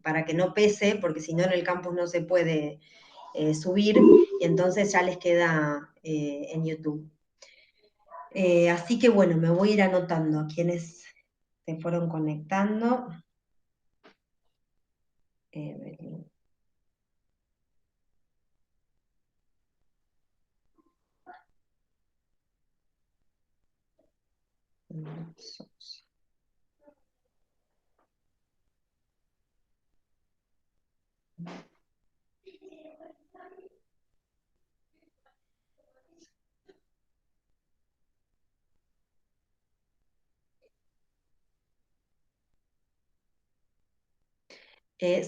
para que no pese, porque si no en el campus no se puede subir, y entonces ya les queda en YouTube. Así que bueno, me voy a ir anotando a quienes se fueron conectando.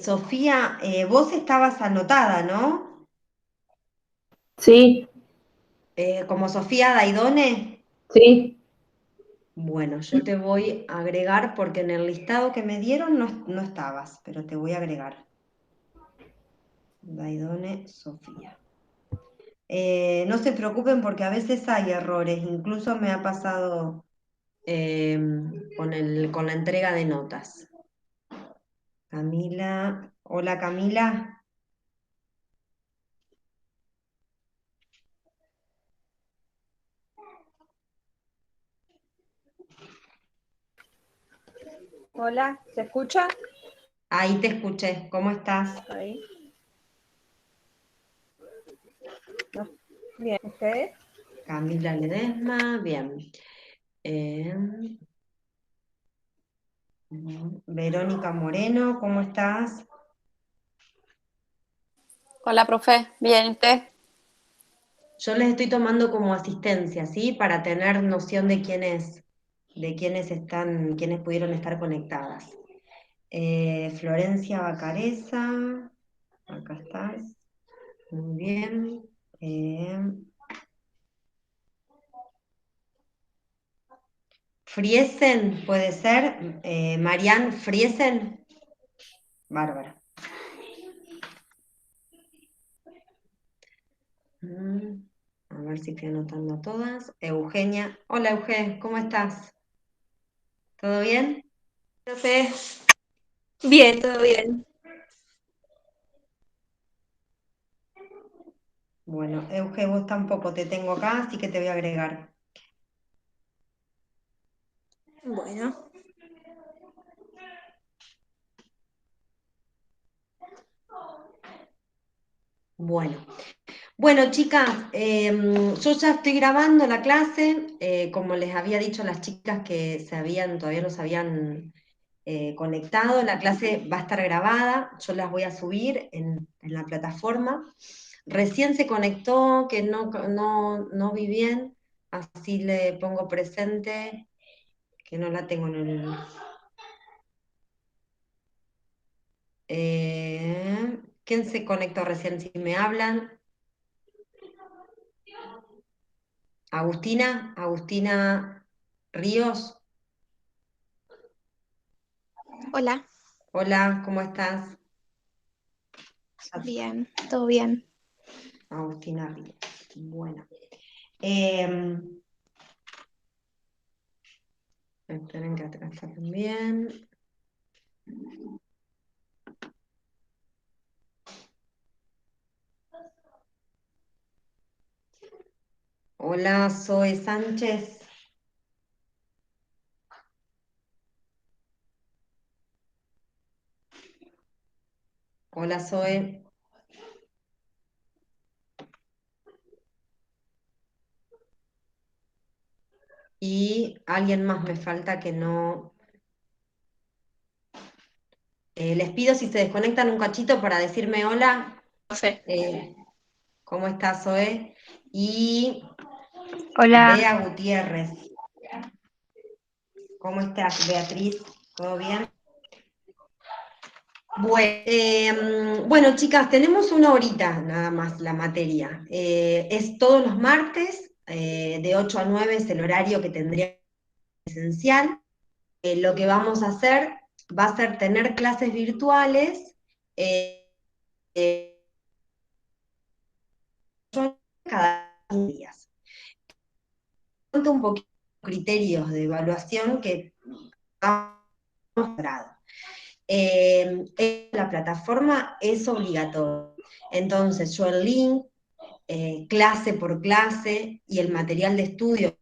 Sofía, vos estabas anotada, ¿no? Sí, Como Sofía Daidone. sí. Bueno, yo te voy a agregar porque en el listado que me dieron no estabas, pero te voy a agregar. Daidone Sofía. No se preocupen porque a veces hay errores, incluso me ha pasado con la entrega de notas. Camila, hola Camila. Hola, ¿se escucha? Ahí te escuché, ¿cómo estás? Ahí. No. Bien, ¿ustedes? Camila Ledesma, bien. Eh, Verónica Moreno, ¿cómo estás? Hola, profe. Bien, ¿y usted? Yo les estoy tomando como asistencia, ¿sí? Para tener noción de quiénes pudieron estar conectadas. Florencia Bacareza, acá estás. Muy bien. Friesen, puede ser. Marianne Friesen. Bárbara. A ver si estoy anotando a todas. Eugenia. Hola, Eugenia, ¿cómo estás? ¿Todo bien? Profe, bien, todo bien. Bueno, Euge, vos tampoco te tengo acá, así que te voy a agregar. Bueno, Bueno, chicas, yo ya estoy grabando la clase, como les había dicho a las chicas que todavía no se habían conectado, la clase va a estar grabada, yo las voy a subir en la plataforma. Recién se conectó, que no vi bien, así le pongo presente, que no la tengo en el... ¿Quién se conectó recién? Si me hablan. Agustina Ríos. hola, Hola, ¿cómo estás? bien, todo bien. Agustina Ríos. Bueno. Esperen que acá está también. Hola, Zoe Sánchez. Hola, Zoe. Y alguien más me falta que no. Les pido si se desconectan un cachito para decirme hola. Profe, ¿Cómo estás, Zoe? Y hola, Bea Gutiérrez. ¿Cómo estás, Beatriz? ¿Todo bien? Bueno, chicas, tenemos una horita nada más la materia. Es todos los martes, de 8 a 9 es el horario que tendría esencial. Lo que vamos a hacer va a ser tener clases virtuales eh, cada 15 días. Cuento un poquito de criterios de evaluación que hemos mostrado. en la plataforma es obligatorio. Entonces yo el link, clase por clase y el material de estudio.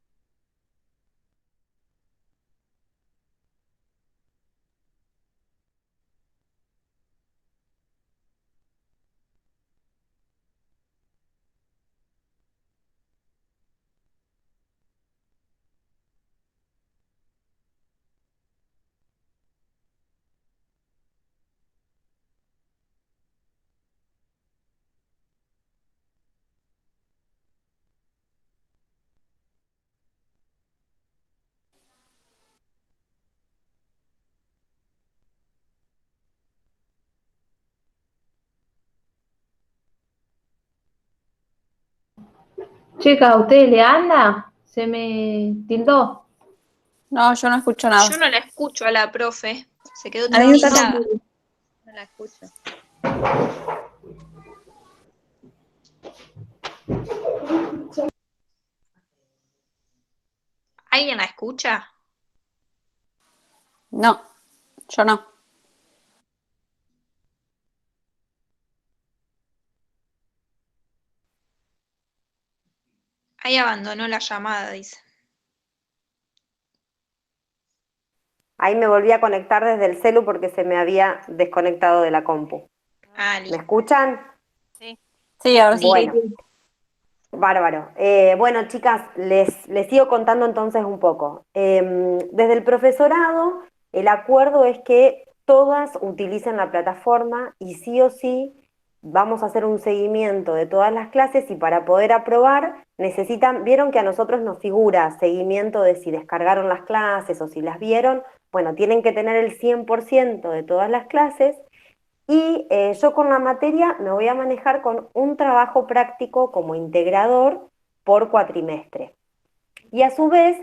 Chica, ¿a usted le anda? Se me tildó. No, yo no escucho Yo nada. no la escucho a la profe. Se quedó A mí me parece- trabada. No la escucho. ¿Alguien la escucha? No, yo no. Ahí abandonó la llamada, dice. Ahí me volví a conectar desde el celu porque se me había desconectado de la compu. Ah, ¿Me listo. escuchan? Sí, ahora sí. Bueno, bárbaro. Bueno, chicas, les sigo contando entonces un poco. Desde el profesorado, el acuerdo es que todas utilicen la plataforma y sí o sí vamos a hacer un seguimiento de todas las clases y para poder aprobar necesitan, vieron que a nosotros nos figura seguimiento de si descargaron las clases o si las vieron, bueno, tienen que tener el 100% de todas las clases y yo con la materia me voy a manejar con un trabajo práctico como integrador por cuatrimestre. Y a su vez,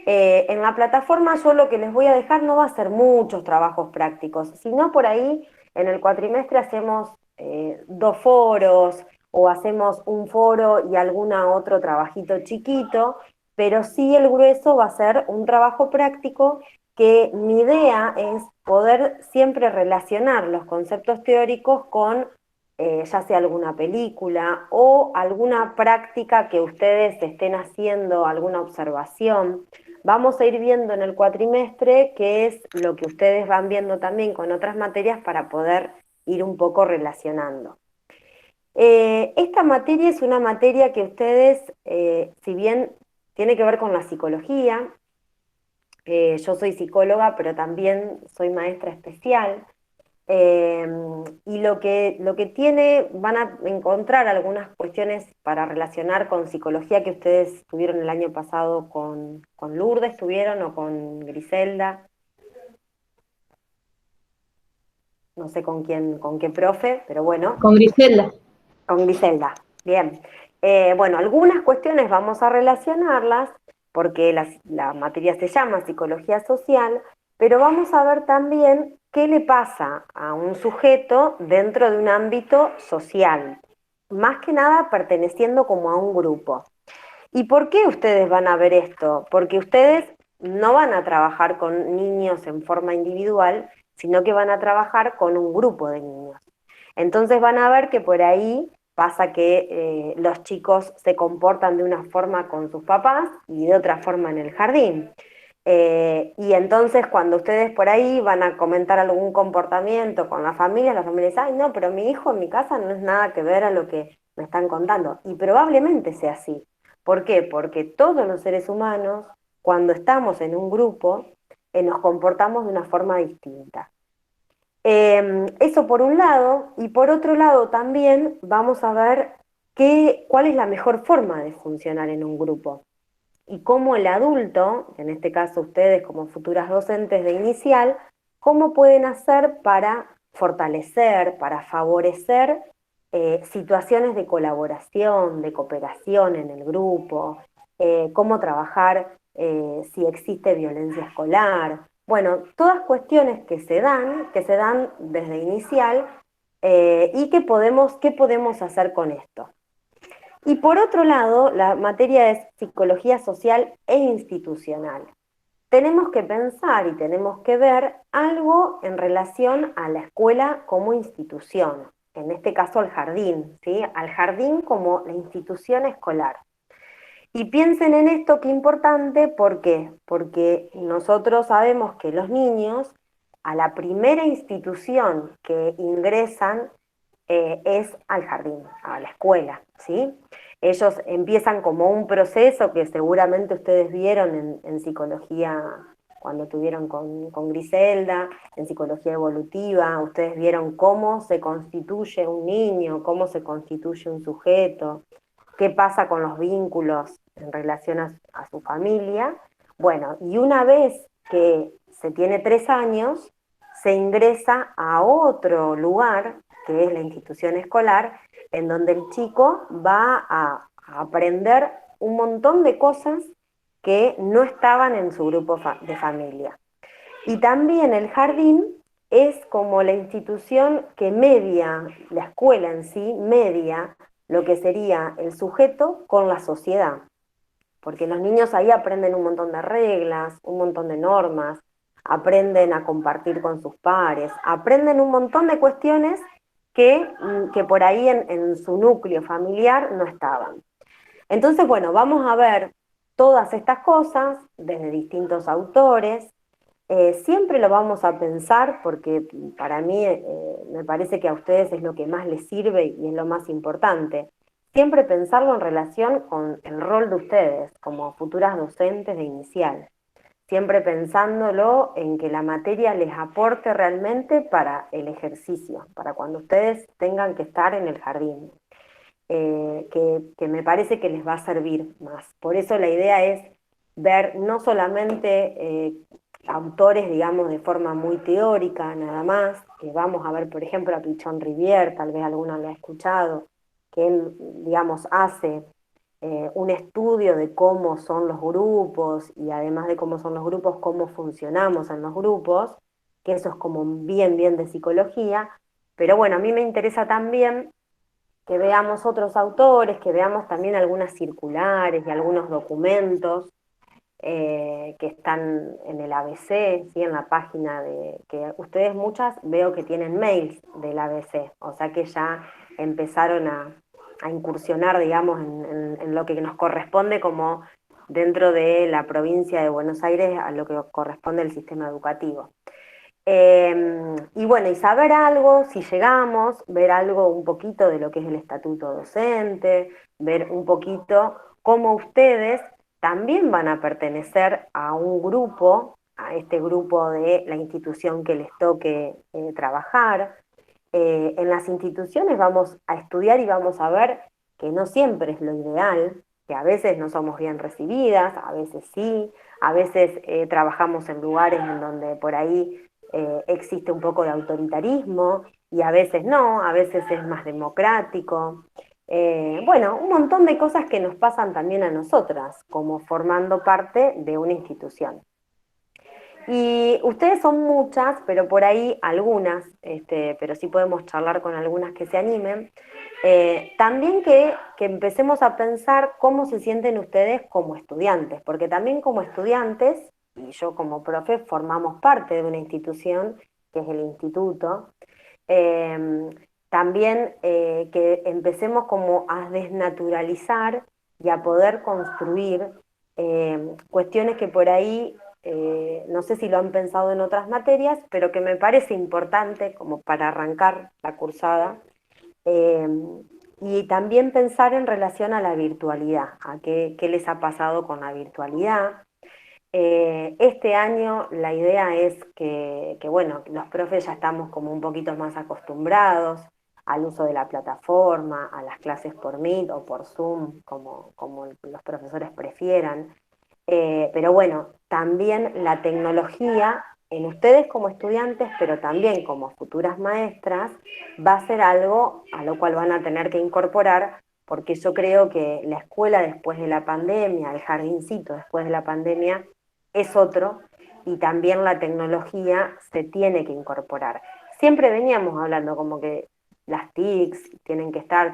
en la plataforma yo lo que les voy a dejar no va a ser muchos trabajos prácticos, sino por ahí en el cuatrimestre hacemos 2 foros o hacemos un foro y alguna otro trabajito chiquito, pero sí el grueso va a ser un trabajo práctico que mi idea es poder siempre relacionar los conceptos teóricos con ya sea alguna película o alguna práctica que ustedes estén haciendo, alguna observación. Vamos a ir viendo en el cuatrimestre qué es lo que ustedes van viendo también con otras materias para poder ir un poco relacionando. Esta materia es una materia que ustedes, si bien tiene que ver con la psicología, yo soy psicóloga, pero también soy maestra especial, y lo que tiene, van a encontrar algunas cuestiones para relacionar con psicología que ustedes tuvieron el año pasado con Lourdes, ¿tuvieron? O con Griselda, no sé con qué profe, pero bueno. Con Griselda. Con Griselda, bien. Bueno, algunas cuestiones vamos a relacionarlas, porque la materia se llama psicología social, pero vamos a ver también qué le pasa a un sujeto dentro de un ámbito social, más que nada perteneciendo como a un grupo. ¿Y por qué ustedes van a ver esto? Porque ustedes no van a trabajar con niños en forma individual, sino que van a trabajar con un grupo de niños. Entonces van a ver que por ahí pasa que los chicos se comportan de una forma con sus papás y de otra forma en el jardín. Y entonces cuando ustedes por ahí van a comentar algún comportamiento con la familia dicen, ay no, pero mi hijo en mi casa no es nada que ver a lo que me están contando. Y probablemente sea así. ¿Por qué? Porque todos los seres humanos, cuando estamos en un grupo, nos comportamos de una forma distinta. Eso por un lado, y por otro lado también vamos a ver cuál es la mejor forma de funcionar en un grupo y cómo el adulto, en este caso ustedes como futuras docentes de inicial, cómo pueden hacer para fortalecer, para favorecer situaciones de colaboración, de cooperación en el grupo, cómo trabajar si existe violencia escolar. Bueno, todas cuestiones que se dan desde inicial y qué podemos hacer con esto. Y por otro lado, la materia es psicología social e institucional. tenemos que pensar y tenemos que ver algo en relación a la escuela como institución, en este caso al jardín, ¿sí? Al jardín como la institución escolar. Y piensen en esto, qué importante, ¿por qué? Porque nosotros sabemos que los niños, a la primera institución que ingresan es al jardín, a la escuela, ¿sí? Ellos empiezan como un proceso que seguramente ustedes vieron en psicología cuando tuvieron con Griselda, en psicología evolutiva, ustedes vieron cómo se constituye un niño, cómo se constituye un sujeto, qué pasa con los vínculos en relación a su familia. Bueno, y una vez que se tiene 3 años, se ingresa a otro lugar, que es la institución escolar, en donde el chico va a aprender un montón de cosas que no estaban en su grupo de familia. Y también el jardín es como la institución que media, la escuela en sí, media lo que sería el sujeto con la sociedad. Porque los niños ahí aprenden un montón de reglas, un montón de normas, aprenden a compartir con sus pares, aprenden un montón de cuestiones que por ahí en su núcleo familiar no estaban. Entonces, bueno, vamos a ver todas estas cosas desde distintos autores. Siempre lo vamos a pensar porque para mí me parece que a ustedes es lo que más les sirve y es lo más importante. Siempre pensarlo en relación con el rol de ustedes como futuras docentes de inicial. Siempre pensándolo en que la materia les aporte realmente para el ejercicio, para cuando ustedes tengan que estar en el jardín. Que me parece que les va a servir más. Por eso la idea es ver no solamente autores, digamos, de forma muy teórica, nada más, que vamos a ver, por ejemplo, a Pichon Rivière, tal vez alguno lo ha escuchado, que él, digamos, hace un estudio de cómo son los grupos y además de cómo son los grupos, cómo funcionamos en los grupos, que eso es como bien de psicología, pero bueno, a mí me interesa también que veamos otros autores, que veamos también algunas circulares y algunos documentos que están en el ABC, ¿sí? En la página de que ustedes muchas veo que tienen mails del ABC, o sea que ya empezaron a incursionar, digamos, en lo que nos corresponde como dentro de la provincia de Buenos Aires a lo que corresponde al sistema educativo. Y bueno, y saber algo, si llegamos, ver algo un poquito de lo que es el estatuto docente, ver un poquito cómo ustedes también van a pertenecer a un grupo, a este grupo de la institución que les toque trabajar. En las instituciones vamos a estudiar y vamos a ver que no siempre es lo ideal, que a veces no somos bien recibidas, a veces sí, a veces trabajamos en lugares en donde por ahí existe un poco de autoritarismo y a veces no, a veces es más democrático. Bueno, un montón de cosas que nos pasan también a nosotras, como formando parte de una institución. Y ustedes son muchas, pero por ahí algunas, pero sí podemos charlar con algunas que se animen. También que empecemos a pensar cómo se sienten ustedes como estudiantes, porque también como estudiantes, y yo como profe, formamos parte de una institución, que es el instituto. También que empecemos como a desnaturalizar y a poder construir cuestiones que por ahí no sé si lo han pensado en otras materias, pero que me parece importante como para arrancar la cursada, eh, y también pensar en relación a la virtualidad, a qué les ha pasado con la virtualidad. Este año la idea es bueno, los profes ya estamos como un poquito más acostumbrados al uso de la plataforma, a las clases por Meet o por Zoom, como los profesores prefieran. Pero bueno, también la tecnología en ustedes como estudiantes, pero también como futuras maestras, va a ser algo a lo cual van a tener que incorporar, porque yo creo que la escuela después de la pandemia, el jardincito después de la pandemia, es otro, y también la tecnología se tiene que incorporar. Siempre veníamos hablando como que las TICs tienen que estar,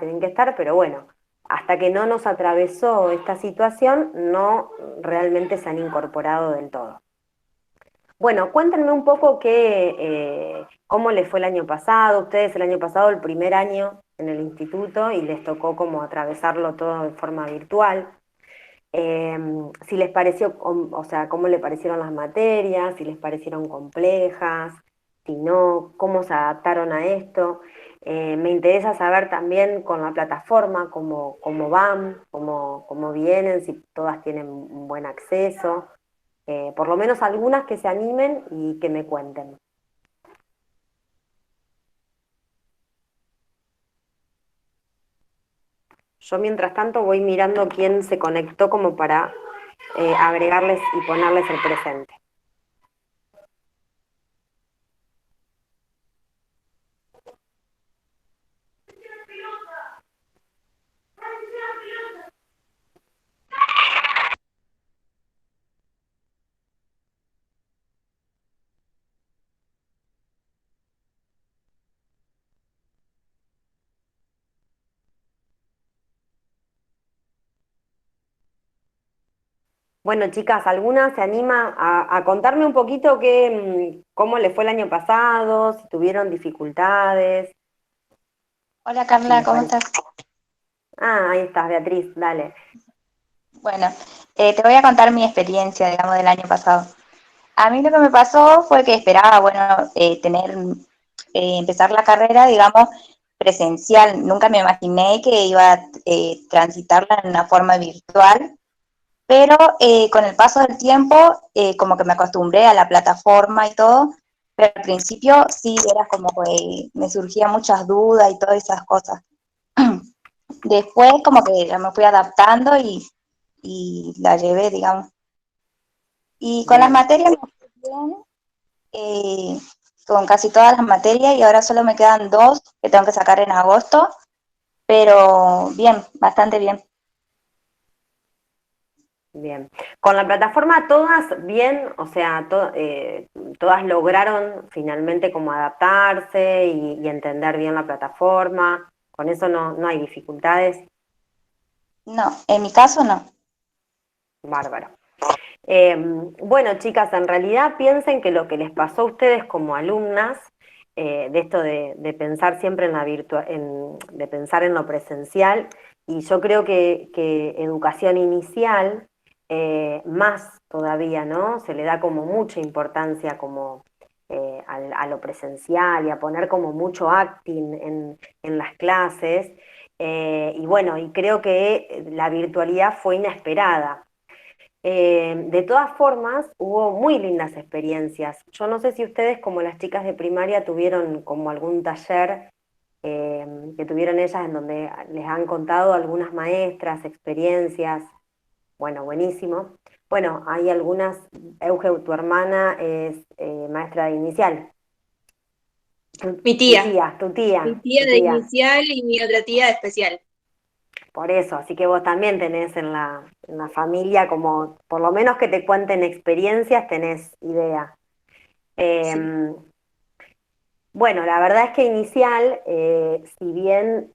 pero bueno, hasta que no nos atravesó esta situación, no realmente se han incorporado del todo. Bueno, cuéntenme un poco cómo les fue el año pasado. Ustedes el año pasado, el primer año en el instituto, y les tocó como atravesarlo todo de forma virtual. Eh, si les pareció, o sea, cómo le parecieron las materias, si les parecieron complejas, si no, cómo se adaptaron a esto. Me interesa saber también con la plataforma cómo van, cómo vienen, si todas tienen un buen acceso. Por lo menos algunas que se animen y que me cuenten. Yo mientras tanto voy mirando quién se conectó como para agregarles y ponerles el presente. Bueno, chicas, ¿alguna se anima a contarme un poquito cómo les fue el año pasado, si tuvieron dificultades, Hola si Carla, les ¿cómo parece? estás? Ah, ahí estás, Beatriz, dale. Bueno, te voy a contar mi experiencia, digamos, del año pasado. A mí lo que me pasó fue que esperaba, bueno, empezar la carrera, digamos, presencial. Nunca me imaginé que iba a transitarla en una forma virtual, pero con el paso del tiempo, como que me acostumbré a la plataforma y todo, pero al principio sí era como que me surgían muchas dudas y todas esas cosas. Después como que ya me fui adaptando y la llevé, digamos. Y con las Bien. materias me fue bien, eh, con casi todas las materias, y ahora solo me quedan dos que tengo que sacar en agosto, pero bien, bastante bien. Bien. Con la plataforma todas bien, o sea, todas lograron finalmente como adaptarse y entender bien la plataforma. Con eso no hay dificultades. No, en mi caso no. Bárbaro. Bueno, chicas, en realidad piensen que lo que les pasó a ustedes como alumnas, de esto de pensar siempre en de pensar en lo presencial, y yo creo que educación inicial, más todavía, ¿no? Se le da como mucha importancia como a lo presencial y a poner como mucho acting en las clases. Y bueno, y creo que la virtualidad fue inesperada. De todas formas, hubo muy lindas experiencias. Yo no sé si ustedes, como las chicas de primaria, tuvieron como algún taller que tuvieron ellas en donde les han contado algunas maestras, experiencias. Bueno, buenísimo. Bueno, hay algunas, Euge, tu hermana es maestra de inicial. Mi Tu tía. tía, tu Mi tía, tía tu de tía. inicial y mi otra tía de especial. Por eso, así que vos también tenés en la familia como, por lo menos que te cuenten experiencias, tenés idea. Sí. Eh, bueno, la verdad es que inicial, si bien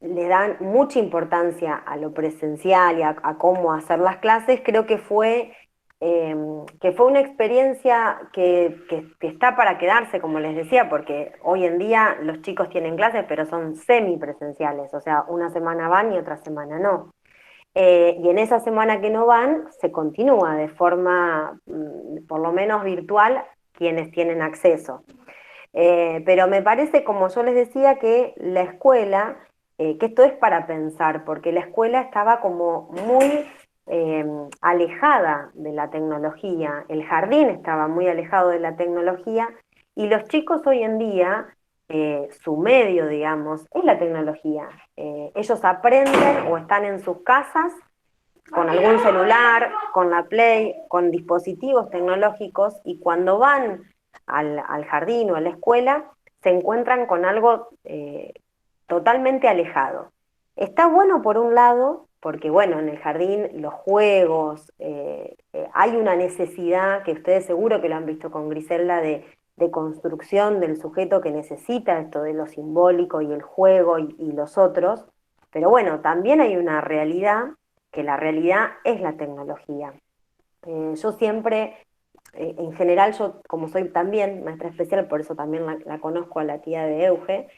le dan mucha importancia a lo presencial y a cómo hacer las clases, creo eh, que fue una experiencia que está para quedarse, como les decía, porque hoy en día los chicos tienen clases, pero son semipresenciales, o sea, una semana van y otra semana no. Y en esa semana que no van, se continúa de forma, por lo menos virtual, quienes tienen acceso. Pero me parece, como yo les decía, que la escuela, que esto es para pensar, porque la escuela estaba como muy alejada de la tecnología, el jardín estaba muy alejado de la tecnología, y los chicos hoy en día, su medio, digamos, es la tecnología. Ellos aprenden o están en sus casas con algún celular, con la Play, con dispositivos tecnológicos, y cuando van al jardín o a la escuela se encuentran con algo totalmente alejado. Está bueno por un lado, porque bueno, en el jardín los juegos, hay una necesidad, que ustedes seguro que lo han visto con Griselda, de construcción del sujeto que necesita esto de lo simbólico y el juego y los otros, pero bueno, también hay una realidad, que la realidad es la tecnología. Yo siempre en general yo, como soy también maestra especial, por eso también la conozco a la tía de Euge,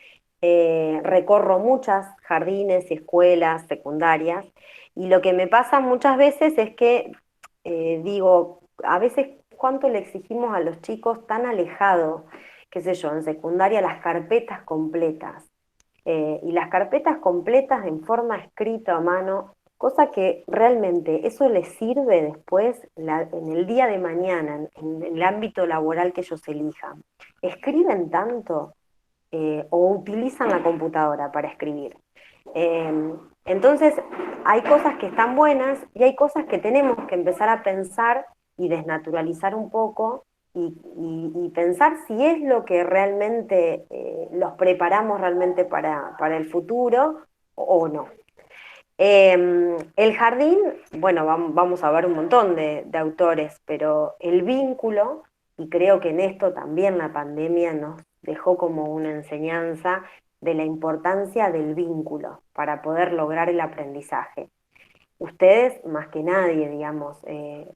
recorro muchas jardines y escuelas secundarias, y lo que me pasa muchas veces es que digo, a veces cuánto le exigimos a los chicos tan alejados, qué sé yo, en secundaria las carpetas completas, y las carpetas completas en forma escrita a mano, cosa que realmente eso les sirve después en el día de mañana, en el ámbito laboral que ellos elijan. Escriben tanto o utilizan la computadora para escribir. Entonces, hay cosas que están buenas y hay cosas que tenemos que empezar a pensar y desnaturalizar un poco y pensar si es lo que realmente los preparamos realmente para el futuro o no. El jardín, bueno, vamos a ver un montón de autores, pero el vínculo, y creo que en esto también la pandemia nos dejó como una enseñanza de la importancia del vínculo para poder lograr el aprendizaje. Ustedes, más que nadie, digamos,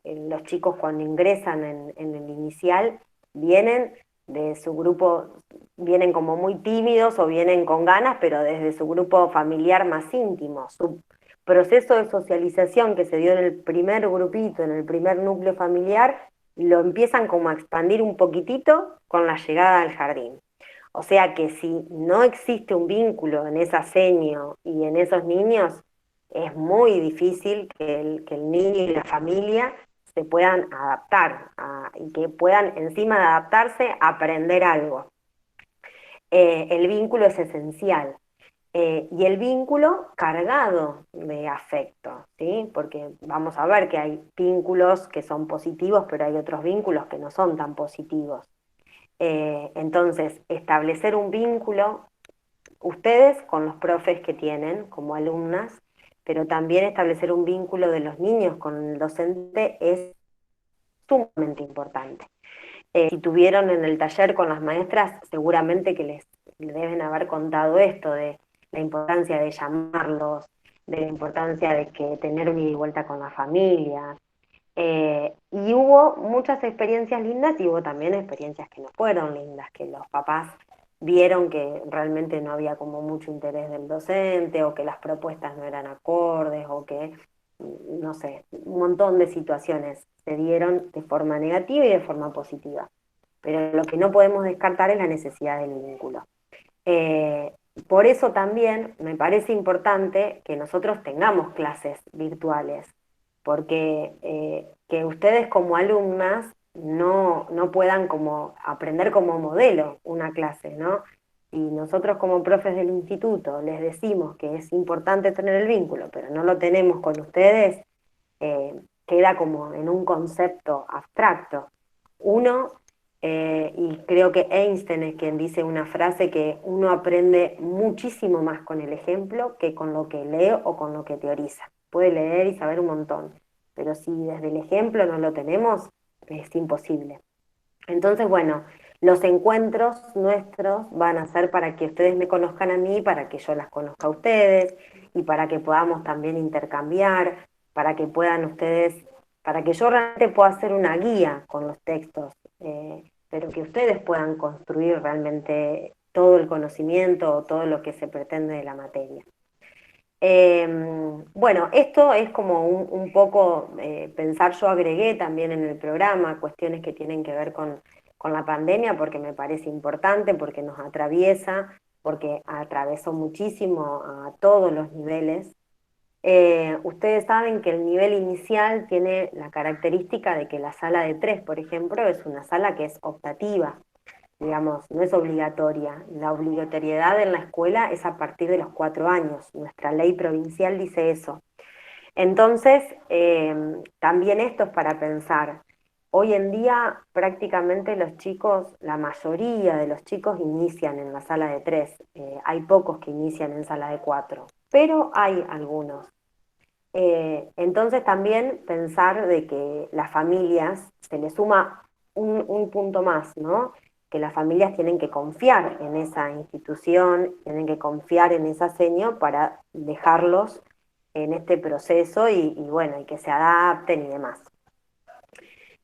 los chicos cuando ingresan en el inicial, vienen de su grupo, vienen como muy tímidos o vienen con ganas, pero desde su grupo familiar más íntimo. Su proceso de socialización que se dio en el primer grupito, en el primer núcleo familiar, lo empiezan como a expandir un poquitito con la llegada al jardín. O sea que si no existe un vínculo en esa seño y en esos niños, es muy difícil que el niño y la familia se puedan adaptar y que puedan encima de adaptarse aprender algo. El vínculo es esencial. Y el vínculo cargado de afecto, ¿sí? Porque vamos a ver que hay vínculos que son positivos, pero hay otros vínculos que no son tan positivos. Entonces, establecer un vínculo, ustedes con los profes que tienen como alumnas, pero también establecer un vínculo de los niños con el docente es sumamente importante. Si tuvieron en el taller con las maestras, seguramente que les deben haber contado esto de la importancia de llamarlos, de la importancia de que tener un ida y vuelta con la familia. Y hubo muchas experiencias lindas y hubo también experiencias que no fueron lindas, que los papás vieron que realmente no había como mucho interés del docente o que las propuestas no eran acordes o que, no sé, un montón de situaciones se dieron de forma negativa y de forma positiva. Pero lo que no podemos descartar es la necesidad del vínculo. Por eso también me parece importante que nosotros tengamos clases virtuales, porque que ustedes como alumnas no puedan como aprender como modelo una clase, ¿no? Y nosotros como profes del instituto les decimos que es importante tener el vínculo, pero no lo tenemos con ustedes, queda como en un concepto abstracto. Y creo que Einstein es quien dice una frase que uno aprende muchísimo más con el ejemplo que con lo que lee o con lo que teoriza. Puede leer y saber un montón, pero si desde el ejemplo no lo tenemos, es imposible. Entonces, bueno, los encuentros nuestros van a ser para que ustedes me conozcan a mí, para que yo las conozca a ustedes, y para que podamos también intercambiar, para que puedan ustedes, para que yo realmente pueda hacer una guía con los textos, pero que ustedes puedan construir realmente todo el conocimiento o todo lo que se pretende de la materia. Bueno, esto es como un poco pensar, yo agregué también en el programa cuestiones que tienen que ver con la pandemia, porque me parece importante, porque nos atraviesa, porque atravesó muchísimo a todos los niveles. Ustedes saben que el nivel inicial tiene la característica de que la sala de 3, por ejemplo, es una sala que es optativa, digamos, no es obligatoria. La obligatoriedad en la escuela es a partir de los 4 años. Nuestra ley provincial dice eso. Entonces, también esto es para pensar. Hoy en día prácticamente los chicos, la mayoría de los chicos inician en la sala de 3. Hay pocos que inician en sala de 4, pero hay algunos. Entonces también pensar de que las familias, se le suma un punto más, ¿no? Que las familias tienen que confiar en esa institución, tienen que confiar en esa seño para dejarlos en este proceso y bueno, y que se adapten y demás.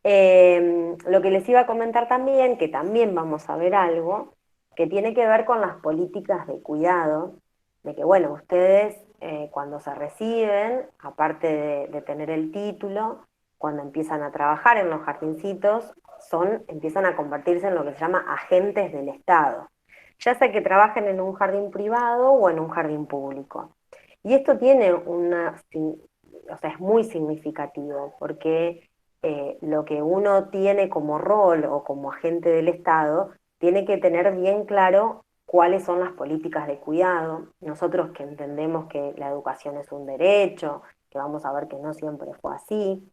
Lo que les iba a comentar también, que también vamos a ver algo, que tiene que ver con las políticas de cuidado, de que, bueno, ustedes cuando se reciben, aparte de tener el título, cuando empiezan a trabajar en los jardincitos, empiezan a convertirse en lo que se llama agentes del Estado, ya sea que trabajen en un jardín privado o en un jardín público. Y esto tiene o sea, es muy significativo, porque lo que uno tiene como rol o como agente del Estado, tiene que tener bien claro cuáles son las políticas de cuidado. Nosotros que entendemos que la educación es un derecho, que vamos a ver que no siempre fue así,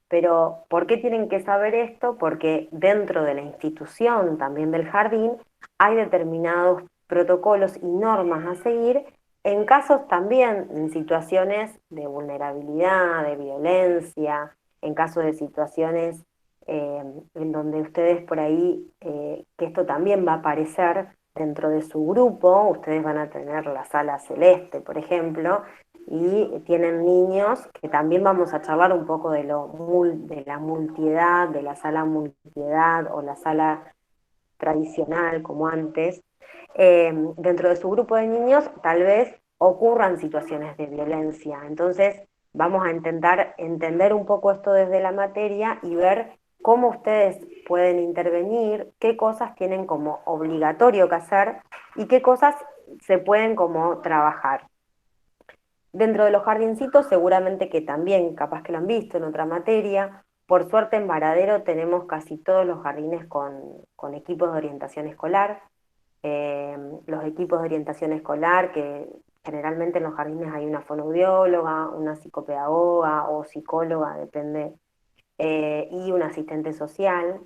pero ¿por qué tienen que saber esto? Porque dentro de la institución también del jardín hay determinados protocolos y normas a seguir en casos también, en situaciones de vulnerabilidad, de violencia, en casos de situaciones en donde ustedes por ahí, que esto también va a aparecer dentro de su grupo, ustedes van a tener la sala celeste, por ejemplo, y tienen niños que también vamos a charlar un poco de la multiedad, de la sala multiedad o la sala tradicional como antes. Dentro de su grupo de niños tal vez ocurran situaciones de violencia. Entonces vamos a intentar entender un poco esto desde la materia y ver cómo ustedes pueden intervenir, qué cosas tienen como obligatorio que hacer y qué cosas se pueden como trabajar. Dentro de los jardincitos seguramente que también, capaz que lo han visto en otra materia, por suerte en Varadero tenemos casi todos los jardines con equipos de orientación escolar. Los equipos de orientación escolar, que generalmente en los jardines hay una fonoaudióloga, una psicopedagoga o psicóloga, depende, y un asistente social.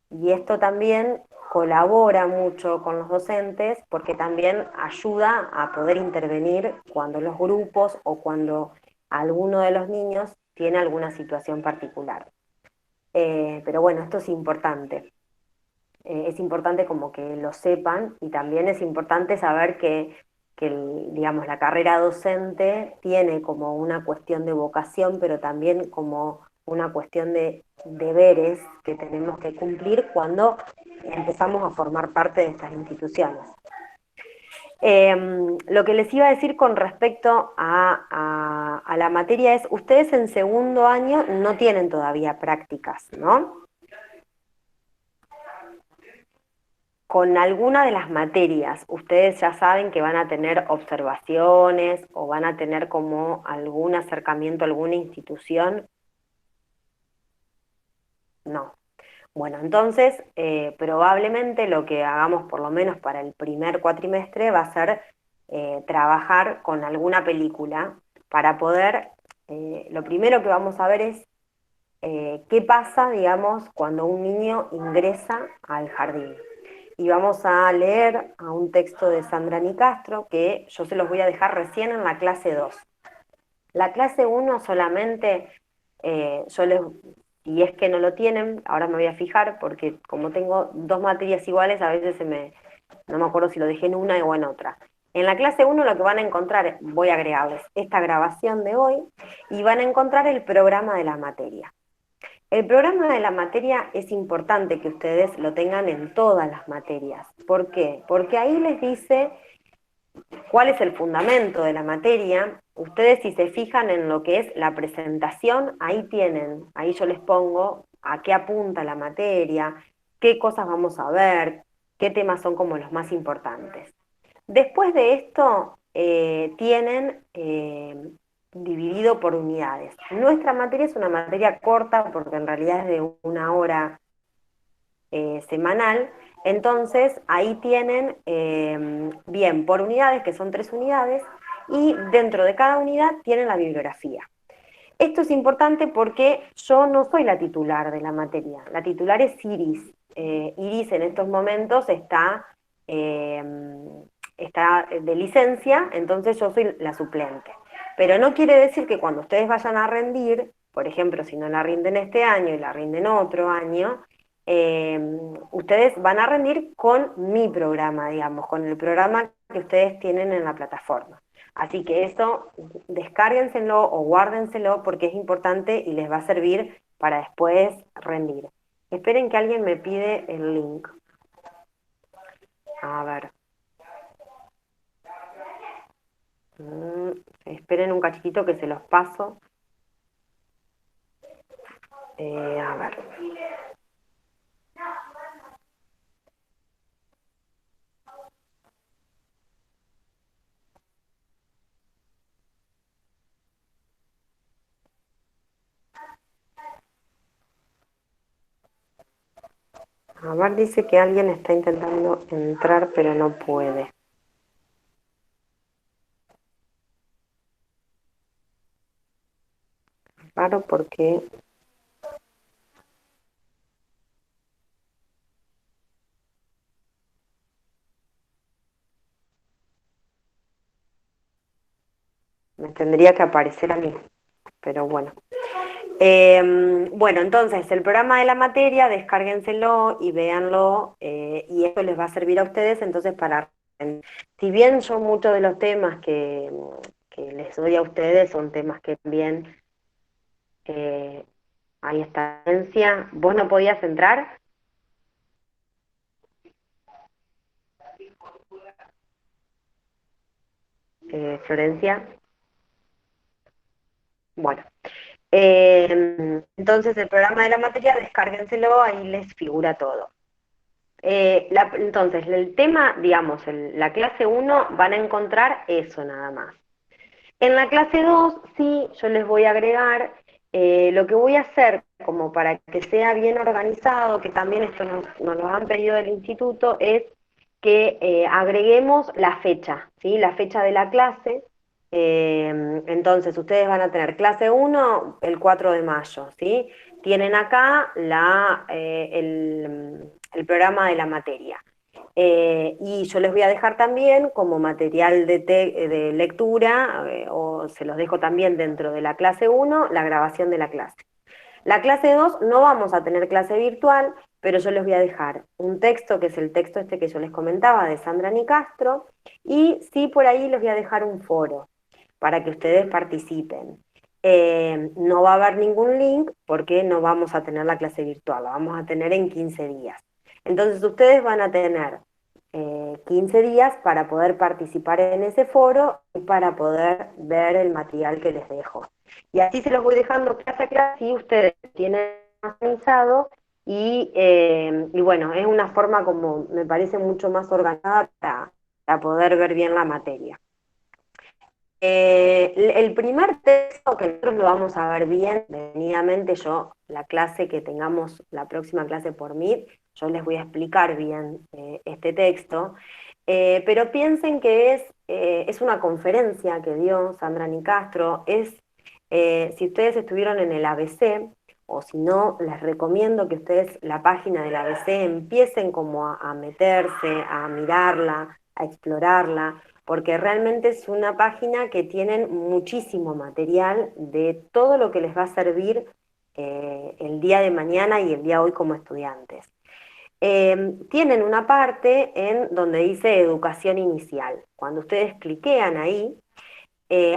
Y esto también colabora mucho con los docentes porque también ayuda a poder intervenir cuando los grupos o cuando alguno de los niños tiene alguna situación particular. Pero bueno, esto es importante como que lo sepan y también es importante saber que digamos, la carrera docente tiene como una cuestión de vocación, pero también como una cuestión de deberes que tenemos que cumplir cuando empezamos a formar parte de estas instituciones. Lo que les iba a decir con respecto a la materia es, ustedes en segundo año no tienen todavía prácticas, ¿no? Con alguna de las materias, ustedes ya saben que van a tener observaciones o van a tener como algún acercamiento a alguna institución. No. Bueno, entonces probablemente lo que hagamos por lo menos para el primer cuatrimestre va a ser trabajar con alguna película para poder, lo primero que vamos a ver es qué pasa, digamos, cuando un niño ingresa al jardín. Y vamos a leer a un texto de Sandra Nicastro, que yo se los voy a dejar recién en la clase 2. La clase 1 solamente, si es que no lo tienen, ahora me voy a fijar, porque como tengo dos materias iguales, a veces no me acuerdo si lo dejé en una o en otra. En la clase 1 lo que van a encontrar, voy a agregarles esta grabación de hoy, y van a encontrar el programa de la materia. El programa de la materia es importante que ustedes lo tengan en todas las materias. ¿Por qué? Porque ahí les dice cuál es el fundamento de la materia. Ustedes, si se fijan en lo que es la presentación, ahí yo les pongo a qué apunta la materia, qué cosas vamos a ver, qué temas son como los más importantes. Después de esto, tienen dividido por unidades. Nuestra materia es una materia corta porque en realidad es de 1 hora semanal, entonces ahí tienen bien por unidades, que son 3 unidades, y dentro de cada unidad tienen la bibliografía. Esto es importante porque yo no soy la titular de la materia, la titular es Iris. Iris en estos momentos está de licencia, entonces yo soy la suplente. Pero no quiere decir que cuando ustedes vayan a rendir, por ejemplo, si no la rinden este año y la rinden otro año, ustedes van a rendir con mi programa, digamos, con el programa que ustedes tienen en la plataforma. Así que eso, descárguenselo o guárdenselo porque es importante y les va a servir para después rendir. Esperen que alguien me pide el link. A ver. Esperen un cachitito que se los paso. A ver. A ver, dice que alguien está intentando entrar, pero no puede. Raro porque... me tendría que aparecer a mí, pero bueno. Bueno, entonces, el programa de la materia, descárguenselo y véanlo, y esto les va a servir a ustedes, entonces, para... Si bien yo muchos de los temas que les doy a ustedes son temas que también... ahí está, Florencia. ¿Vos no podías entrar? Florencia. Bueno. Entonces el programa de la materia, descárguenselo, ahí les figura todo. Entonces, el tema, digamos, la clase 1 van a encontrar eso nada más. En la clase 2, sí, yo les voy a agregar, lo que voy a hacer, como para que sea bien organizado, que también esto nos lo han pedido del instituto, es que agreguemos la fecha, ¿sí? La fecha de la clase. Entonces, ustedes van a tener clase 1 el 4 de mayo, ¿sí? Tienen acá el programa de la materia. Y yo les voy a dejar también como material de lectura, o se los dejo también dentro de la clase 1, la grabación de la clase. La clase 2 no vamos a tener clase virtual, pero yo les voy a dejar un texto, que es el texto este que yo les comentaba, de Sandra Nicastro, y sí, por ahí les voy a dejar un foro, para que ustedes participen. No va a haber ningún link, porque no vamos a tener la clase virtual, la vamos a tener en 15 días. Entonces ustedes van a tener 15 días para poder participar en ese foro y para poder ver el material que les dejo. Y así se los voy dejando clase a clase, y ustedes tienen organizado, y bueno, es una forma como me parece mucho más organizada para poder ver bien la materia. El primer texto, que nosotros lo vamos a ver bien detenidamente, la clase que tengamos, la próxima clase por Meet, yo les voy a explicar bien este texto, pero piensen que es una conferencia que dio Sandra Nicastro. Si ustedes estuvieron en el ABC, o si no, les recomiendo que ustedes la página del ABC empiecen como a meterse, a mirarla, a explorarla, porque realmente es una página que tienen muchísimo material de todo lo que les va a servir el día de mañana y el día de hoy como estudiantes. Tienen una parte en donde dice educación inicial. Cuando ustedes cliquean ahí,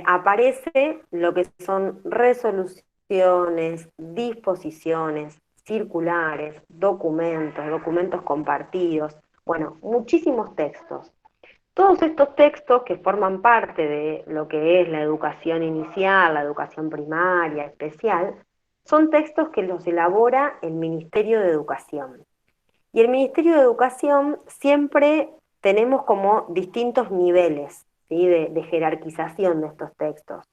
aparece lo que son resoluciones, disposiciones, circulares, documentos compartidos, bueno, muchísimos textos. Todos estos textos que forman parte de lo que es la educación inicial, la educación primaria, especial, son textos que los elabora el Ministerio de Educación. Y el Ministerio de Educación siempre tenemos como distintos niveles, ¿sí?, de jerarquización de estos textos.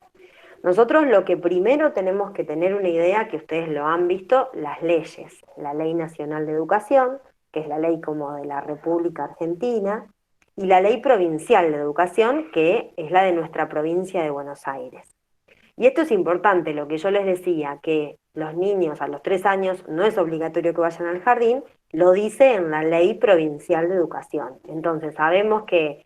Nosotros lo que primero tenemos que tener una idea, que ustedes lo han visto, las leyes. La Ley Nacional de Educación, que es la ley como de la República Argentina, y la Ley Provincial de Educación, que es la de nuestra provincia de Buenos Aires. Y esto es importante, lo que yo les decía, que los niños a los 3 años no es obligatorio que vayan al jardín, lo dice en la Ley Provincial de Educación. Entonces sabemos que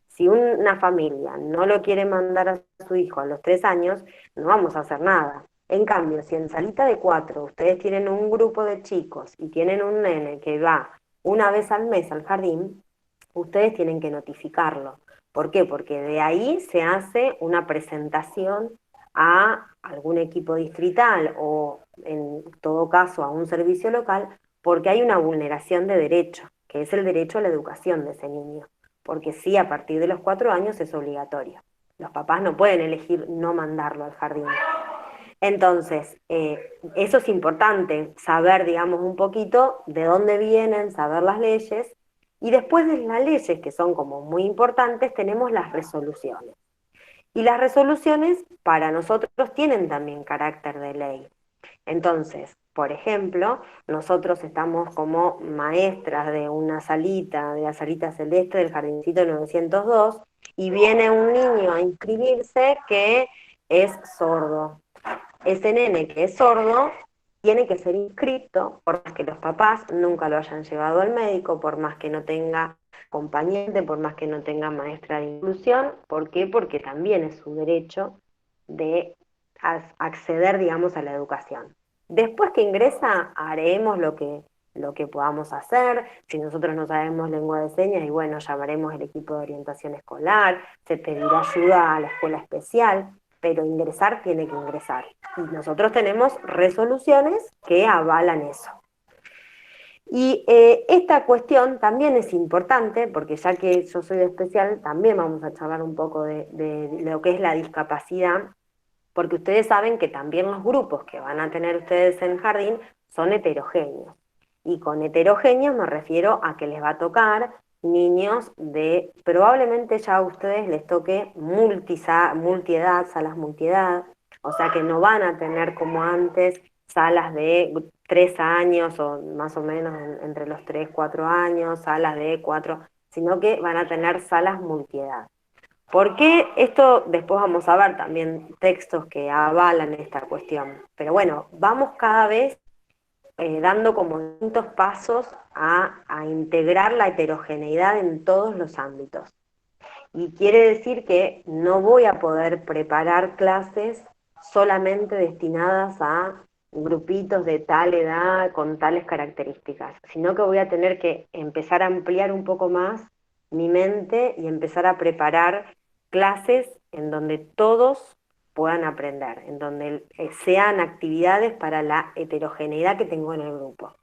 si una familia no lo quiere mandar a su hijo a los 3 años, no vamos a hacer nada. En cambio, si en salita de 4 ustedes tienen un grupo de chicos y tienen un nene que va una vez al mes al jardín, ustedes tienen que notificarlo. ¿Por qué? Porque de ahí se hace una presentación a algún equipo distrital o en todo caso a un servicio local, porque hay una vulneración de derecho, que es el derecho a la educación de ese niño, porque sí, a partir de los 4 años es obligatorio. Los papás no pueden elegir no mandarlo al jardín. Entonces, eso es importante, saber, digamos, un poquito de dónde vienen, saber las leyes, y después de las leyes, que son como muy importantes, tenemos las resoluciones. Y las resoluciones para nosotros tienen también carácter de ley. Entonces, por ejemplo, nosotros estamos como maestras de una salita, de la salita celeste del jardincito 902, y viene un niño a inscribirse que es sordo. Ese nene que es sordo tiene que ser inscrito, por más que los papás nunca lo hayan llevado al médico, por más que no tenga acompañante, por más que no tenga maestra de inclusión. ¿Por qué? Porque también es su derecho de acceder, digamos, a la educación. Después que ingresa, haremos lo que podamos hacer. Si nosotros no sabemos lengua de señas, y bueno, llamaremos el equipo de orientación escolar, se pedirá ayuda a la escuela especial, pero ingresar tiene que ingresar. Y nosotros tenemos resoluciones que avalan eso. Y esta cuestión también es importante, porque ya que yo soy de especial, también vamos a charlar un poco de lo que es la discapacidad, porque ustedes saben que también los grupos que van a tener ustedes en el jardín son heterogéneos. Y con heterogéneos me refiero a que les va a tocar niños de, probablemente ya a ustedes les toque multiedad, salas multiedad, o sea que no van a tener como antes salas de 3 años o más o menos entre los 3, 4 años, salas de 4, sino que van a tener salas multiedad. ¿Por qué? Esto después vamos a ver también textos que avalan esta cuestión. Pero bueno, vamos cada vez dando como distintos pasos a integrar la heterogeneidad en todos los ámbitos. Y quiere decir que no voy a poder preparar clases solamente destinadas a grupitos de tal edad con tales características, sino que voy a tener que empezar a ampliar un poco más mi mente y empezar a preparar clases en donde todos puedan aprender, en donde sean actividades para la heterogeneidad que tengo en el grupo.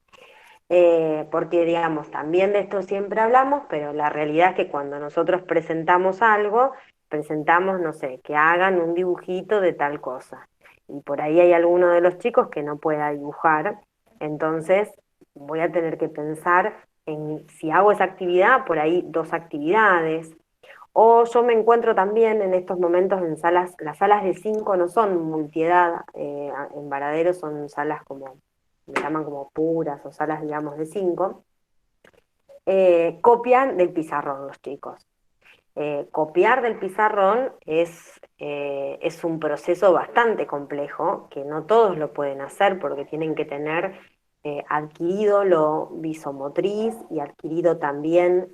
Porque, digamos, también de esto siempre hablamos, pero la realidad es que cuando nosotros presentamos algo, presentamos, no sé, que hagan un dibujito de tal cosa. Y por ahí hay alguno de los chicos que no pueda dibujar, entonces voy a tener que pensar en si hago esa actividad, por ahí 2 actividades. O yo me encuentro también en estos momentos en salas, las salas de 5 no son multiedad, en Varadero son salas como, me llaman como puras o salas, digamos, de 5, copian del pizarrón los chicos. Copiar del pizarrón es un proceso bastante complejo, que no todos lo pueden hacer porque tienen que tener adquirido lo visomotriz y adquirido también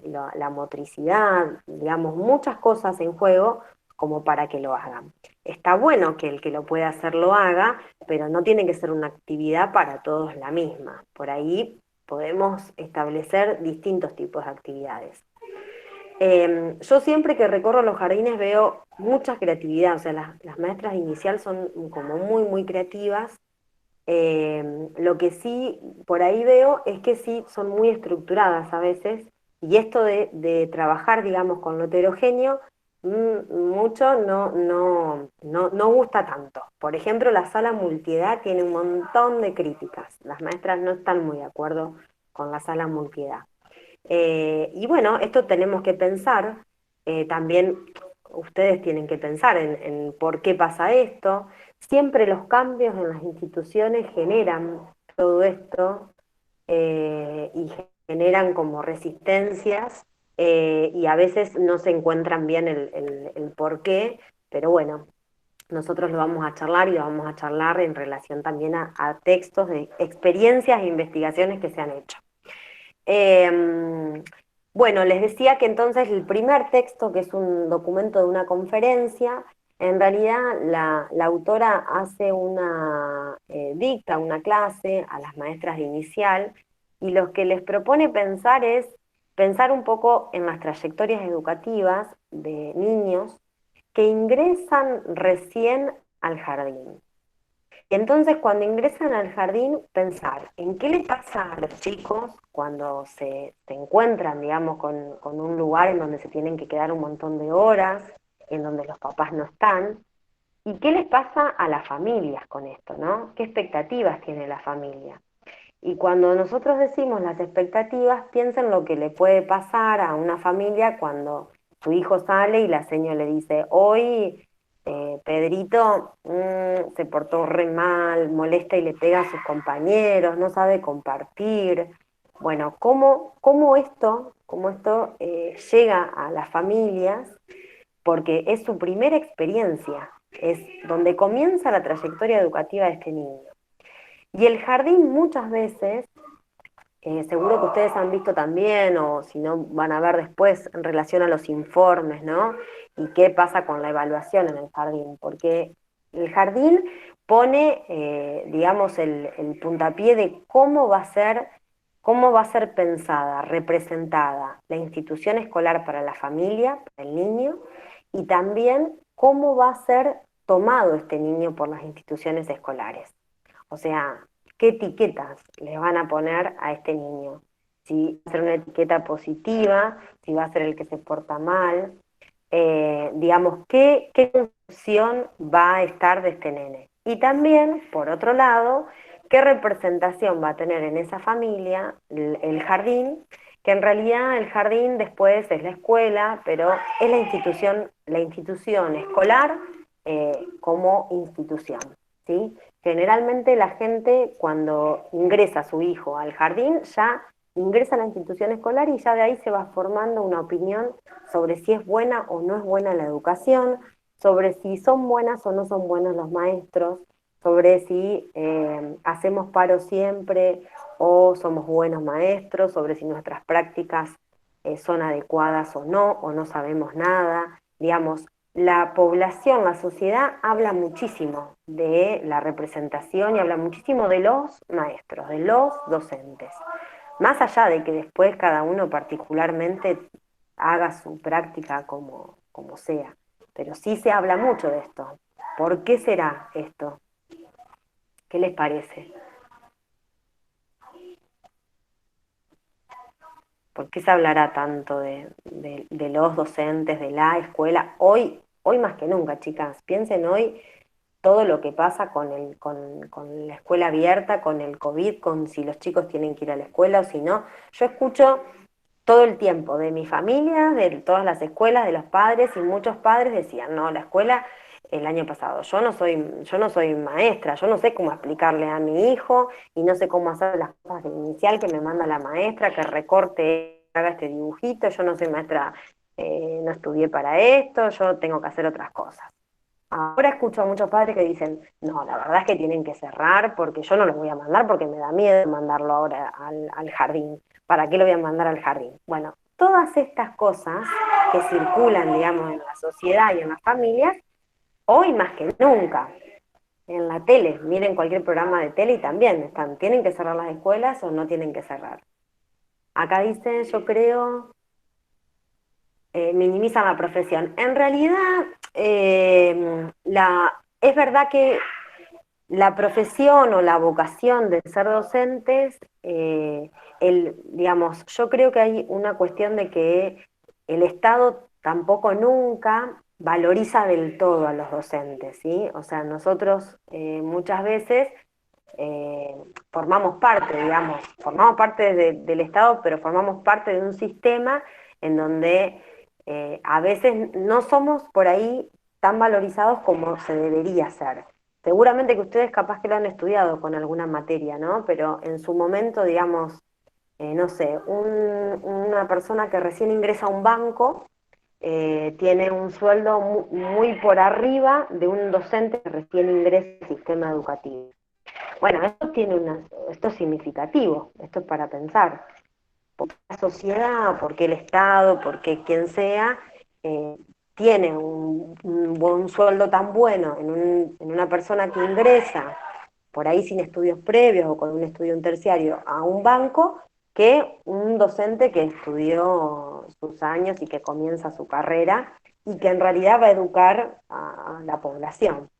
la motricidad, digamos, muchas cosas en juego como para que lo hagan. Está bueno que el que lo pueda hacer lo haga, pero no tiene que ser una actividad para todos la misma. Por ahí podemos establecer distintos tipos de actividades. Yo siempre que recorro los jardines veo mucha creatividad, o sea, las maestras de inicial son como muy, muy creativas. Lo que sí por ahí veo es que sí son muy estructuradas a veces, y esto de trabajar, digamos, con lo heterogéneo, mucho no gusta tanto. Por ejemplo, la sala multiedad tiene un montón de críticas, las maestras no están muy de acuerdo con la sala multiedad. Y bueno, esto tenemos que pensar, también ustedes tienen que pensar en por qué pasa esto. Siempre los cambios en las instituciones generan todo esto y generan como resistencias y a veces no se encuentran bien el por qué, pero bueno, nosotros lo vamos a charlar y lo vamos a charlar en relación también a textos de experiencias e investigaciones que se han hecho. Bueno, les decía que entonces el primer texto, que es un documento de una conferencia, en realidad la autora hace dicta una clase a las maestras de inicial, y lo que les propone pensar es pensar un poco en las trayectorias educativas de niños que ingresan recién al jardín. Entonces, cuando ingresan al jardín, pensar en qué les pasa a los chicos cuando se encuentran, digamos, con un lugar en donde se tienen que quedar un montón de horas, en donde los papás no están, y qué les pasa a las familias con esto, ¿no? ¿Qué expectativas tiene la familia? Y cuando nosotros decimos las expectativas, piensen lo que le puede pasar a una familia cuando su hijo sale y la señora le dice, hoy Pedrito se portó re mal, molesta y le pega a sus compañeros, no sabe compartir. Bueno, cómo esto llega a las familias? Porque es su primera experiencia, es donde comienza la trayectoria educativa de este niño. Y el jardín muchas veces, seguro que ustedes han visto también, o si no van a ver después en relación a los informes, ¿no? Y qué pasa con la evaluación en el jardín, porque el jardín pone, digamos, el puntapié de cómo va a ser pensada, representada la institución escolar para la familia, para el niño, y también cómo va a ser tomado este niño por las instituciones escolares. O sea, ¿qué etiquetas le van a poner a este niño? Si va a ser una etiqueta positiva, si va a ser el que se porta mal, digamos, ¿qué función va a estar de este nene? Y también, por otro lado, ¿qué representación va a tener en esa familia el jardín? Que en realidad el jardín después es la escuela, pero es la institución escolar como institución, ¿sí? Generalmente la gente cuando ingresa a su hijo al jardín ya ingresa a la institución escolar y ya de ahí se va formando una opinión sobre si es buena o no es buena la educación, sobre si son buenas o no son buenos los maestros, sobre si hacemos paro siempre o somos buenos maestros, sobre si nuestras prácticas son adecuadas o no sabemos nada. Digamos, la población, la sociedad habla muchísimo de la representación y habla muchísimo de los maestros, de los docentes. Más allá de que después cada uno particularmente haga su práctica como sea. Pero sí se habla mucho de esto. ¿Por qué será esto? ¿Qué les parece? ¿Por qué se hablará tanto de los docentes, de la escuela? Hoy más que nunca, chicas, piensen hoy todo lo que pasa con la escuela abierta, con el COVID, con si los chicos tienen que ir a la escuela o si no. Yo escucho todo el tiempo de mi familia, de todas las escuelas, de los padres, y muchos padres decían, no, la escuela el año pasado, yo no soy maestra, yo no sé cómo explicarle a mi hijo y no sé cómo hacer las cosas de inicial que me manda la maestra, que recorte, haga este dibujito, yo no soy maestra, no estudié para esto, yo tengo que hacer otras cosas. Ahora escucho a muchos padres que dicen, no, la verdad es que tienen que cerrar porque yo no los voy a mandar porque me da miedo mandarlo ahora al jardín. ¿Para qué lo voy a mandar al jardín? Bueno, todas estas cosas que circulan, digamos, en la sociedad y en las familias, hoy más que nunca, en la tele, miren cualquier programa de tele y también están, ¿tienen que cerrar las escuelas o no tienen que cerrar? Acá dicen, yo creo, minimizan la profesión. En realidad, es verdad que la profesión o la vocación de ser docentes, digamos, yo creo que hay una cuestión de que el Estado tampoco nunca valoriza del todo a los docentes, ¿sí? O sea, nosotros muchas veces formamos parte, digamos, formamos parte del Estado, pero formamos parte de un sistema en donde a veces no somos por ahí tan valorizados como se debería ser. Seguramente que ustedes capaz que lo han estudiado con alguna materia, ¿no? Pero en su momento, digamos, no sé, una persona que recién ingresa a un banco tiene un sueldo muy por arriba de un docente que recién ingresa al sistema educativo. Bueno, esto es significativo, esto es para pensar. ¿Por qué la sociedad, por qué el Estado, por qué quien sea, tiene un sueldo tan bueno en una persona que ingresa por ahí sin estudios previos o con un estudio en terciario a un banco, que un docente que estudió sus años y que comienza su carrera y que en realidad va a educar a la población?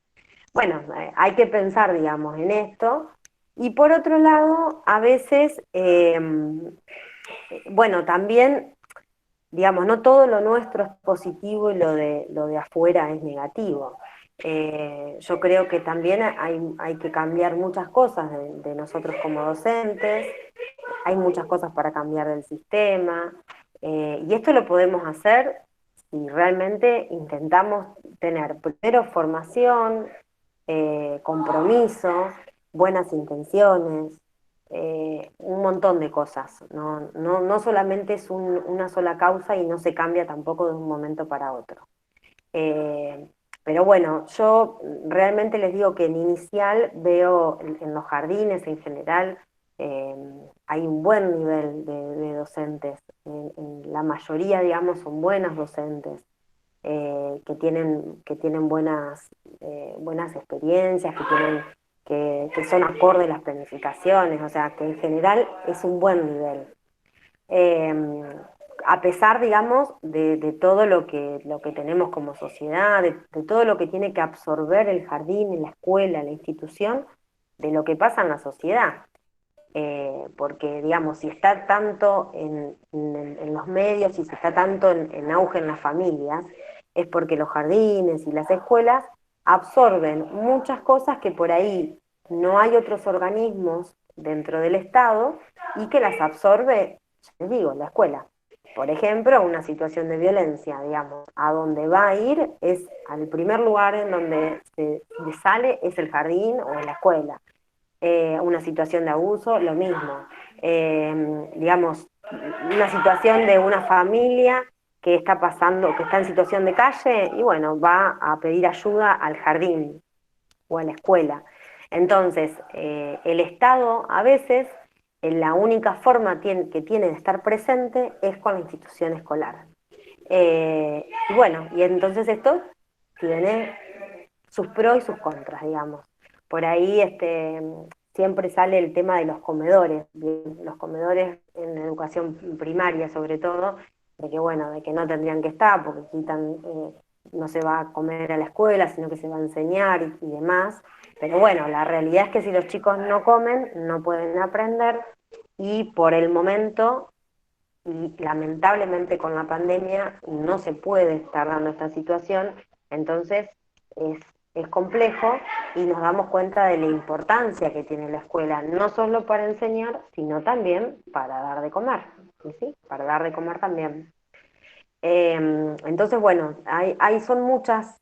bueno, hay que pensar, digamos, en esto. Y por otro lado, a veces, bueno, también, digamos, no todo lo nuestro es positivo y lo de afuera es negativo. Yo creo que también hay que cambiar muchas cosas de nosotros como docentes, hay muchas cosas para cambiar del sistema, y esto lo podemos hacer si realmente intentamos tener primero formación, compromiso, buenas intenciones, un montón de cosas. No solamente es una sola causa y no se cambia tampoco de un momento para otro. Eh, pero bueno, yo realmente les digo que en inicial veo en los jardines en general, eh, hay un buen nivel de docentes. En la mayoría, digamos, son buenos docentes, que tienen buenas experiencias, que son acorde a las planificaciones, o sea, que en general es un buen nivel. Eh, a pesar, digamos, de todo lo que tenemos como sociedad, de todo lo que tiene que absorber el jardín, la escuela, la institución, de lo que pasa en la sociedad. Porque, digamos, si está tanto en los medios y si está tanto en auge en las familias, es porque los jardines y las escuelas absorben muchas cosas que por ahí no hay otros organismos dentro del Estado y que las absorbe, ya les digo, la escuela. Por ejemplo, una situación de violencia, digamos, a donde va a ir es al primer lugar en donde se sale es el jardín o en la escuela. Una situación de abuso, lo mismo. Digamos, una situación de una familia que está pasando, que está en situación de calle, y bueno, va a pedir ayuda al jardín o a la escuela. Entonces, el Estado a veces, la única forma que tiene de estar presente es con la institución escolar. Y bueno, y entonces esto tiene sus pros y sus contras, digamos. Por ahí siempre sale el tema de los comedores en educación primaria sobre todo, de que bueno, de que no tendrían que estar porque quitan, no se va a comer a la escuela, sino que se va a enseñar y demás. Pero bueno, la realidad es que si los chicos no comen, no pueden aprender y por el momento, y lamentablemente con la pandemia, no se puede estar dando esta situación, entonces es, es complejo y nos damos cuenta de la importancia que tiene la escuela, no solo para enseñar, sino también para dar de comer, ¿sí? Para dar de comer también. Entonces, bueno, son muchas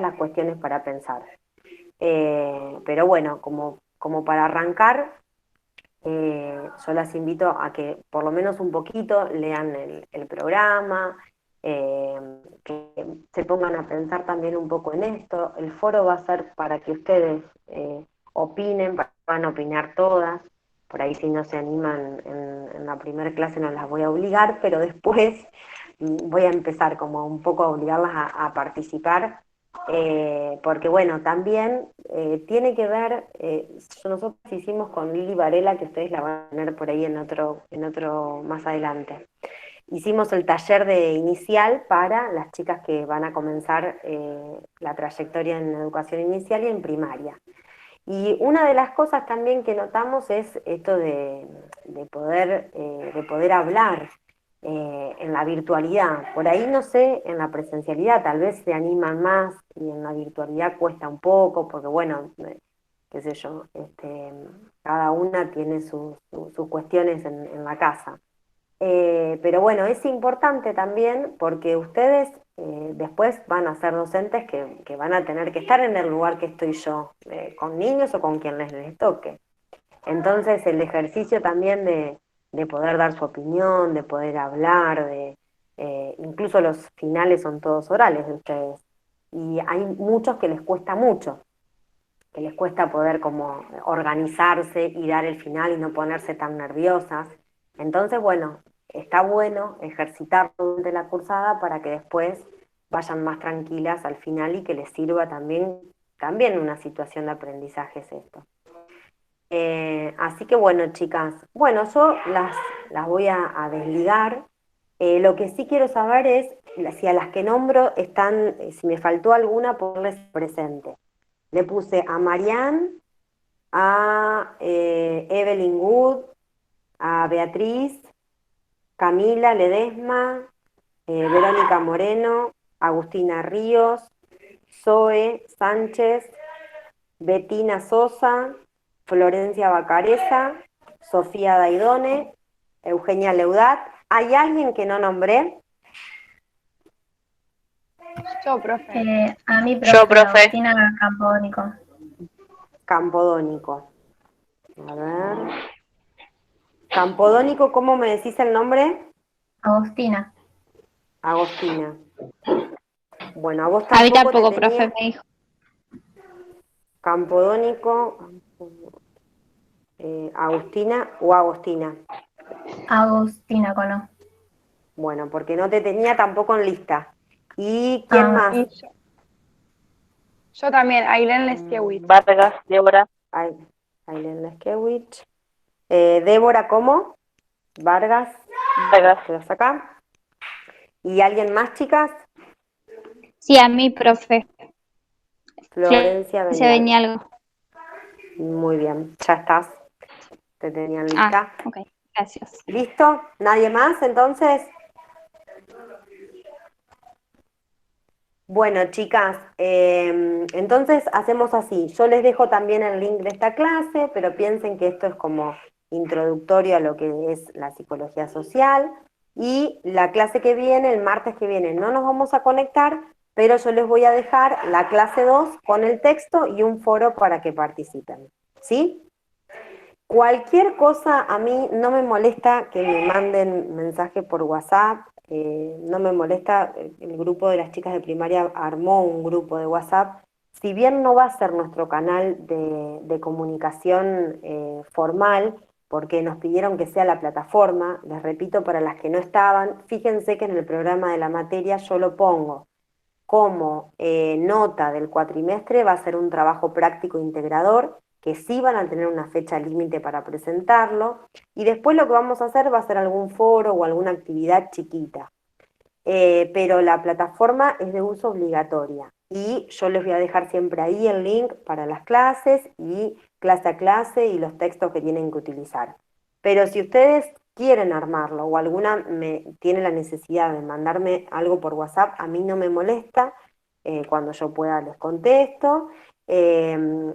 las cuestiones para pensar. Pero bueno, como para arrancar, yo las invito a que por lo menos un poquito lean el programa, que se pongan a pensar también un poco en esto. El foro va a ser para que ustedes opinen, van a opinar todas. Por ahí si no se animan en la primera clase no las voy a obligar, pero después voy a empezar como un poco a obligarlas a participar, porque bueno, también tiene que ver, nosotros hicimos con Lili Varela, que ustedes la van a tener por ahí en otro más adelante. Hicimos el taller de inicial para las chicas que van a comenzar la trayectoria en educación inicial y en primaria. Y una de las cosas también que notamos es esto de poder hablar en la virtualidad. Por ahí no sé, en la presencialidad tal vez se animan más y en la virtualidad cuesta un poco, porque bueno, qué sé yo, cada una tiene sus cuestiones en la casa. Pero bueno, es importante también porque ustedes después van a ser docentes que van a tener que estar en el lugar que estoy yo, con niños o con quien les toque. Entonces el ejercicio también de poder dar su opinión, de poder hablar, incluso los finales son todos orales de ustedes. Y hay muchos que les cuesta mucho, que les cuesta poder como organizarse y dar el final y no ponerse tan nerviosas. Entonces, bueno, está bueno ejercitar durante la cursada para que después vayan más tranquilas al final y que les sirva también una situación de aprendizaje es esto. Así que bueno, chicas, bueno, yo las voy a desligar. Lo que sí quiero saber es si a las que nombro están, si me faltó alguna, ponerles presente. Le puse a Marianne, a Evelyn Wood, a Beatriz, Camila Ledesma, Verónica Moreno, Agustina Ríos, Zoe Sánchez, Betina Sosa, Florencia Bacareza, Sofía Daidone, Eugenia Leudat. ¿Hay alguien que no nombré? Yo, profe. A mí, Yo, profe. Agustina Campodónico. Campodónico. A ver. Campodónico, ¿cómo me decís el nombre? Agustina. Agostina. Bueno, a vos A mí tampoco tampoco, te tenía... profe, me dijo. Campodónico, Agustina o Agostina. Agustina con O. Bueno, porque no te tenía tampoco en lista. ¿Y quién más? Y yo también, Ailén Leskiewicz. Vargas, Débora. Ailén Leskewicz. Débora, ¿cómo? Vargas. Vargas. ¿Estás acá? ¿Y alguien más, chicas? Sí, a mí, profe. Florencia Se venía algo. Muy bien, ya estás. Te tenían lista. Ok, gracias. ¿Listo? ¿Nadie más entonces? Bueno, chicas, entonces hacemos así. Yo les dejo también el link de esta clase, pero piensen que esto es como introductorio a lo que es la psicología social. Y la clase que viene, el martes que viene, no nos vamos a conectar, pero yo les voy a dejar la clase 2 con el texto y un foro para que participen. ¿Sí? Cualquier cosa, a mí no me molesta que me manden mensaje por WhatsApp, no me molesta, el grupo de las chicas de primaria armó un grupo de WhatsApp, si bien no va a ser nuestro canal de comunicación formal, porque nos pidieron que sea la plataforma, les repito para las que no estaban, fíjense que en el programa de la materia yo lo pongo como nota del cuatrimestre, va a ser un trabajo práctico integrador, que sí van a tener una fecha límite para presentarlo, y después lo que vamos a hacer va a ser algún foro o alguna actividad chiquita. Pero la plataforma es de uso obligatoria, y yo les voy a dejar siempre ahí el link para las clases, y clase a clase, y los textos que tienen que utilizar. Pero si ustedes quieren armarlo, o alguna tiene la necesidad de mandarme algo por WhatsApp, a mí no me molesta, cuando yo pueda les contesto,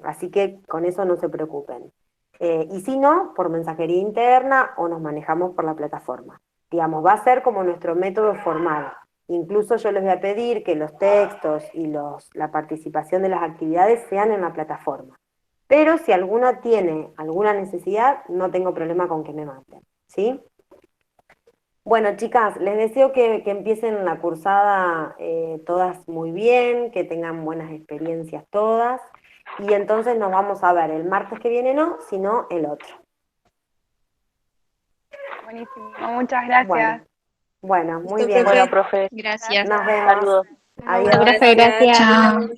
así que con eso no se preocupen. Y si no, por mensajería interna o nos manejamos por la plataforma. Digamos, va a ser como nuestro método formal. Incluso yo les voy a pedir que los textos y la participación de las actividades sean en la plataforma. Pero si alguna tiene alguna necesidad, no tengo problema con que me manden, ¿sí? Bueno, chicas, les deseo que empiecen la cursada todas muy bien, que tengan buenas experiencias todas, y entonces nos vamos a ver el martes que viene no, sino el otro. Buenísimo, muchas gracias. Bueno, muy Listo, bien. profe. Bueno, profe. Gracias. Nos vemos. Saludos. Adiós. Profe, gracias. Chao.